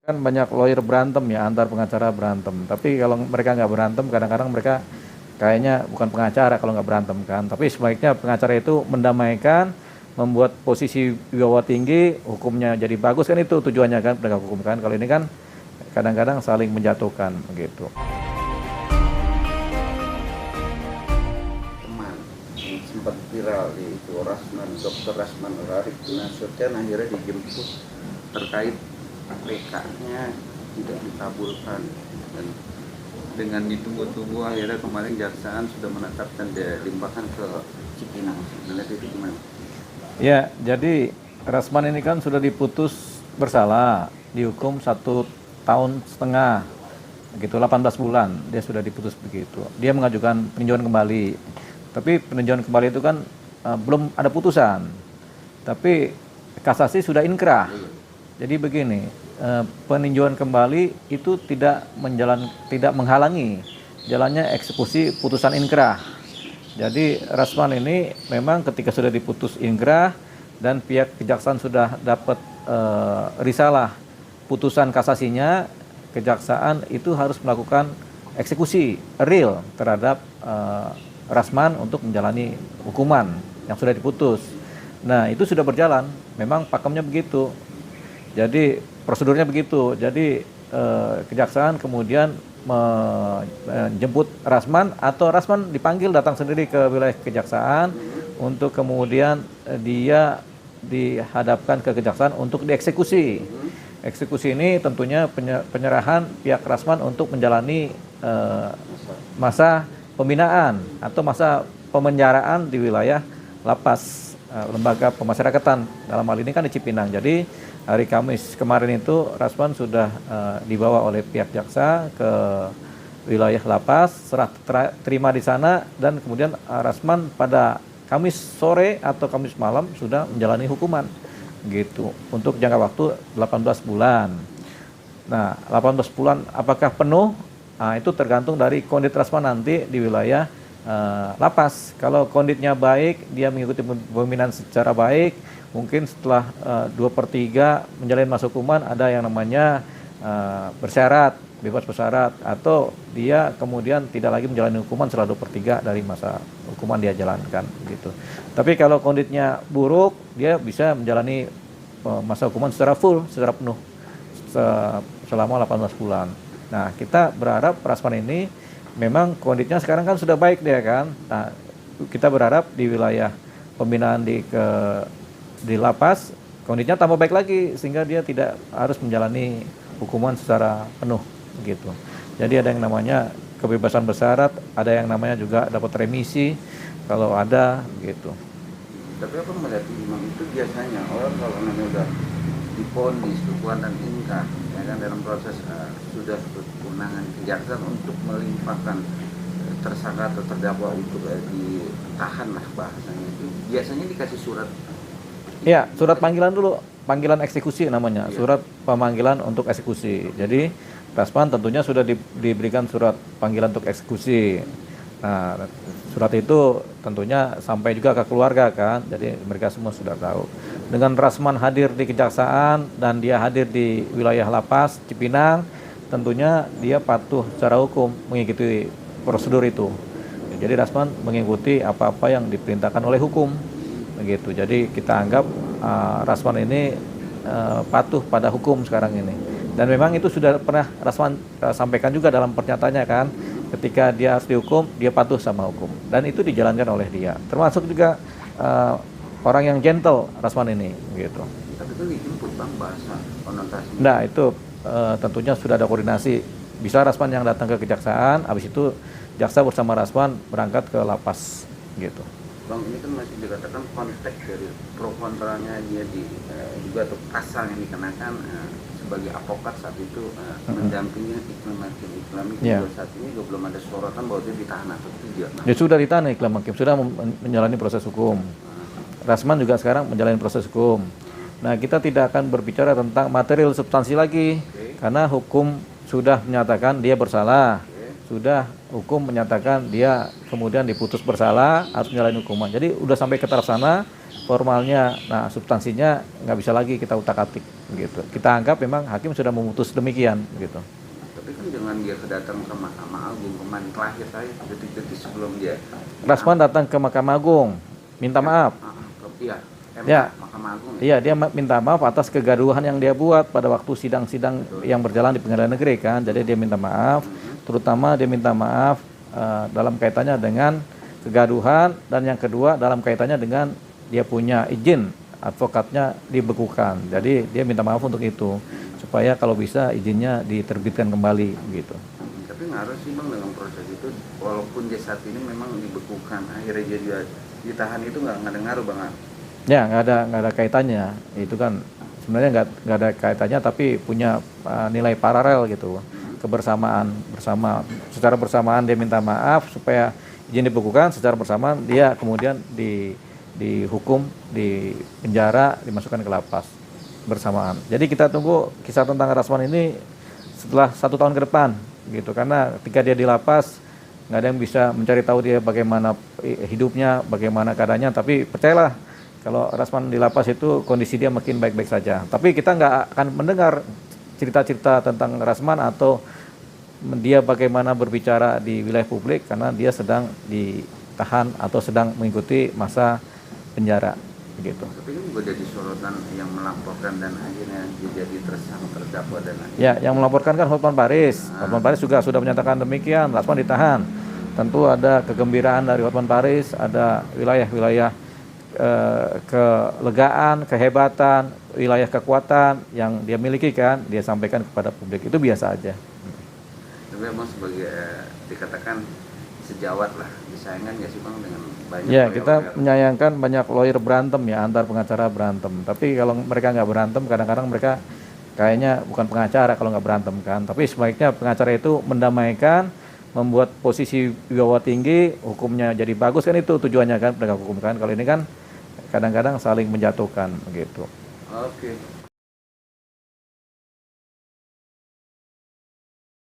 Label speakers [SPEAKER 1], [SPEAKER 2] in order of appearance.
[SPEAKER 1] Kan banyak lawyer berantem ya, antar pengacara berantem. Tapi kalau mereka nggak berantem, kadang-kadang mereka kayaknya bukan pengacara kalau nggak berantem kan. Tapi sebaiknya pengacara itu mendamaikan, membuat posisi wibawa tinggi, hukumnya jadi bagus kan, itu tujuannya kan penegak hukum kan. Kalau ini kan kadang-kadang saling menjatuhkan begitu.
[SPEAKER 2] Teman yang sempat viral itu Dr. Rasman Rarik Nasution akhirnya dijemput terkait PK-nya tidak dikabulkan, dan dengan ditunggu-tunggu akhirnya kemarin jaksaan sudah menetapkan dia limpahkan ke Cipinang. Melihat itu gimana?
[SPEAKER 1] Ya, jadi Rasman ini kan sudah diputus bersalah, dihukum 1,5 tahun, gitu, 18 bulan dia sudah diputus begitu. Dia mengajukan peninjauan kembali, tapi peninjauan kembali itu kan belum ada putusan, tapi kasasi sudah inkrah. Jadi begini, peninjauan kembali itu tidak menghalangi jalannya eksekusi putusan inkrah. Jadi Rasman ini memang ketika sudah diputus inkrah dan pihak kejaksaan sudah dapat risalah putusan kasasinya, kejaksaan itu harus melakukan eksekusi real terhadap Rasman untuk menjalani hukuman yang sudah diputus. Nah, itu sudah berjalan, memang pakemnya begitu. Jadi prosedurnya begitu. Jadi kejaksaan kemudian menjemput Rasman, atau Rasman dipanggil datang sendiri ke wilayah kejaksaan untuk kemudian dia dihadapkan ke kejaksaan untuk dieksekusi. Eksekusi ini tentunya penyerahan pihak Rasman untuk menjalani masa pembinaan atau masa pemenjaraan di wilayah lapas, lembaga pemasyarakatan, dalam hal ini kan di Cipinang. Jadi hari Kamis kemarin itu Rasman sudah dibawa oleh pihak jaksa ke wilayah lapas, serah terima di sana, dan kemudian Rasman pada Kamis sore atau Kamis malam sudah menjalani hukuman gitu untuk jangka waktu 18 bulan. Nah, 18 bulan apakah penuh? Nah, itu tergantung dari kondit Rasman nanti di wilayah lapas. Kalau konditnya baik, dia mengikuti pembinaan secara baik, mungkin setelah 2/3 menjalani masa hukuman ada yang namanya bersyarat, bebas bersyarat, atau dia kemudian tidak lagi menjalani hukuman setelah 2/3 dari masa hukuman dia jalankan gitu. Tapi kalau kondisinya buruk, dia bisa menjalani masa hukuman secara full, secara penuh selama 18 bulan. Nah, kita berharap Rasman ini memang kondisinya sekarang kan sudah baik dia kan. Nah, kita berharap di wilayah pembinaan di lapas kondisinya tambah baik lagi sehingga dia tidak harus menjalani hukuman secara penuh gitu. Jadi ada yang namanya kebebasan bersyarat, ada yang namanya juga dapat remisi kalau ada gitu.
[SPEAKER 2] Tapi apa melihat imam itu biasanya orang kalau namanya udah divonis hukuman dan inkrah, ya kan, dalam proses sudah kewenangan kejaksaan untuk melimpahkan tersangka atau terdakwa untuk ditahan lah bahasanya, itu biasanya dikasih surat.
[SPEAKER 1] Iya, surat panggilan dulu, panggilan eksekusi namanya, surat pemanggilan untuk eksekusi. Jadi Rasman tentunya sudah diberikan surat panggilan untuk eksekusi. Nah, surat itu tentunya sampai juga ke keluarga kan, jadi mereka semua sudah tahu. Dengan Rasman hadir di kejaksaan dan dia hadir di wilayah lapas Cipinang, tentunya dia patuh secara hukum mengikuti prosedur itu. Jadi Rasman mengikuti apa-apa yang diperintahkan oleh hukum. Begitu. Jadi kita anggap Rasman ini patuh pada hukum sekarang ini. Dan memang itu sudah pernah Rasman sampaikan juga dalam pernyataannya kan, ketika dia harus dihukum, dia patuh sama hukum. Dan itu dijalankan oleh dia. Termasuk juga orang yang gentle Rasman ini gitu.
[SPEAKER 2] Tapi itu dijemput Bang, bahasa konotasi.
[SPEAKER 1] Nah, itu tentunya sudah ada koordinasi. Bisa Rasman yang datang ke kejaksaan, habis itu jaksa bersama Rasman berangkat ke lapas gitu.
[SPEAKER 2] Bang, ini kan masih dikatakan konteks dari pro kontranya dia juga atau pasal yang dikenakan sebagai avokat saat itu mendampingi Iklim Hakim. Saat ini juga belum ada sorotan bahwa dia ditahan atau tidak.
[SPEAKER 1] Dia sudah ditahan Iklim Hakim, sudah menjalani proses hukum. Rasman juga sekarang menjalani proses hukum. Nah, kita tidak akan berbicara tentang material substansi lagi, karena hukum sudah menyatakan dia bersalah. Sudah hukum menyatakan dia kemudian diputus bersalah, harus menjalani hukuman. Jadi udah sampai ke taraf sana, formalnya. Nah, substansinya nggak bisa lagi kita utak-atik gitu. Kita anggap memang hakim sudah memutus demikian gitu.
[SPEAKER 2] Tapi kan dengan dia kedatang ke Mahkamah Agung kemarin terakhir saya detik-detik sebelum dia
[SPEAKER 1] Rasman datang ke Mahkamah Agung minta maaf.
[SPEAKER 2] Iya,
[SPEAKER 1] Ya.
[SPEAKER 2] Mahkamah Agung.
[SPEAKER 1] Iya, dia minta maaf atas kegaduhan yang dia buat pada waktu sidang-sidang yang berjalan di pengadilan negeri kan. Jadi dia minta maaf, terutama dia minta maaf dalam kaitannya dengan kegaduhan, dan yang kedua dalam kaitannya dengan dia punya izin advokatnya dibekukan. Jadi dia minta maaf untuk itu, supaya kalau bisa izinnya diterbitkan kembali gitu.
[SPEAKER 2] Tapi ngaruh sih Bang dengan proses itu, walaupun dia saat ini memang dibekukan, akhirnya dia juga ditahan, itu nggak ada ngaruh Bang?
[SPEAKER 1] Ya, nggak ada kaitannya. Itu kan sebenarnya nggak ada kaitannya, tapi punya nilai paralel gitu. Kebersamaan secara bersamaan dia minta maaf supaya izin dibekukan, secara bersamaan dia kemudian dihukum, di penjara, dimasukkan ke lapas bersamaan. Jadi kita tunggu kisah tentang Rasman ini setelah 1 tahun ke depan gitu, karena ketika dia di lapas nggak ada yang bisa mencari tahu dia bagaimana hidupnya, bagaimana keadaannya. Tapi percayalah, kalau Rasman di lapas itu kondisi dia makin baik-baik saja. Tapi kita nggak akan mendengar cerita-cerita tentang Rasman atau dia bagaimana berbicara di wilayah publik, karena dia sedang ditahan atau sedang mengikuti masa penjara begitu.
[SPEAKER 2] Tapi kan juga jadi sorotan yang melaporkan dan akhirnya dia jadi tersangka, terdakwa dan akhirnya.
[SPEAKER 1] Ya, yang melaporkan kan Hotman Paris. Hotman Paris juga sudah menyatakan demikian, Rasman ditahan. Tentu ada kegembiraan dari Hotman Paris, ada wilayah-wilayah kelegaan, kehebatan, wilayah kekuatan yang dia miliki kan, dia sampaikan kepada publik. Itu biasa aja.
[SPEAKER 2] Tapi Bang sebagai dikatakan sejawat lah, disayangkan nggak sih Bang dengan banyak
[SPEAKER 1] Ya, kita
[SPEAKER 2] lawyer?
[SPEAKER 1] menyayangkan banyak lawyer berantem ya, antar pengacara berantem. Tapi kalau mereka nggak berantem, kadang-kadang mereka kayaknya bukan pengacara kalau nggak berantem kan. Tapi sebaiknya pengacara itu mendamaikan, membuat posisi wibawa tinggi, hukumnya jadi bagus kan, itu tujuannya kan penegak hukum kan. Kalau ini kan kadang-kadang saling menjatuhkan begitu.
[SPEAKER 2] Oke.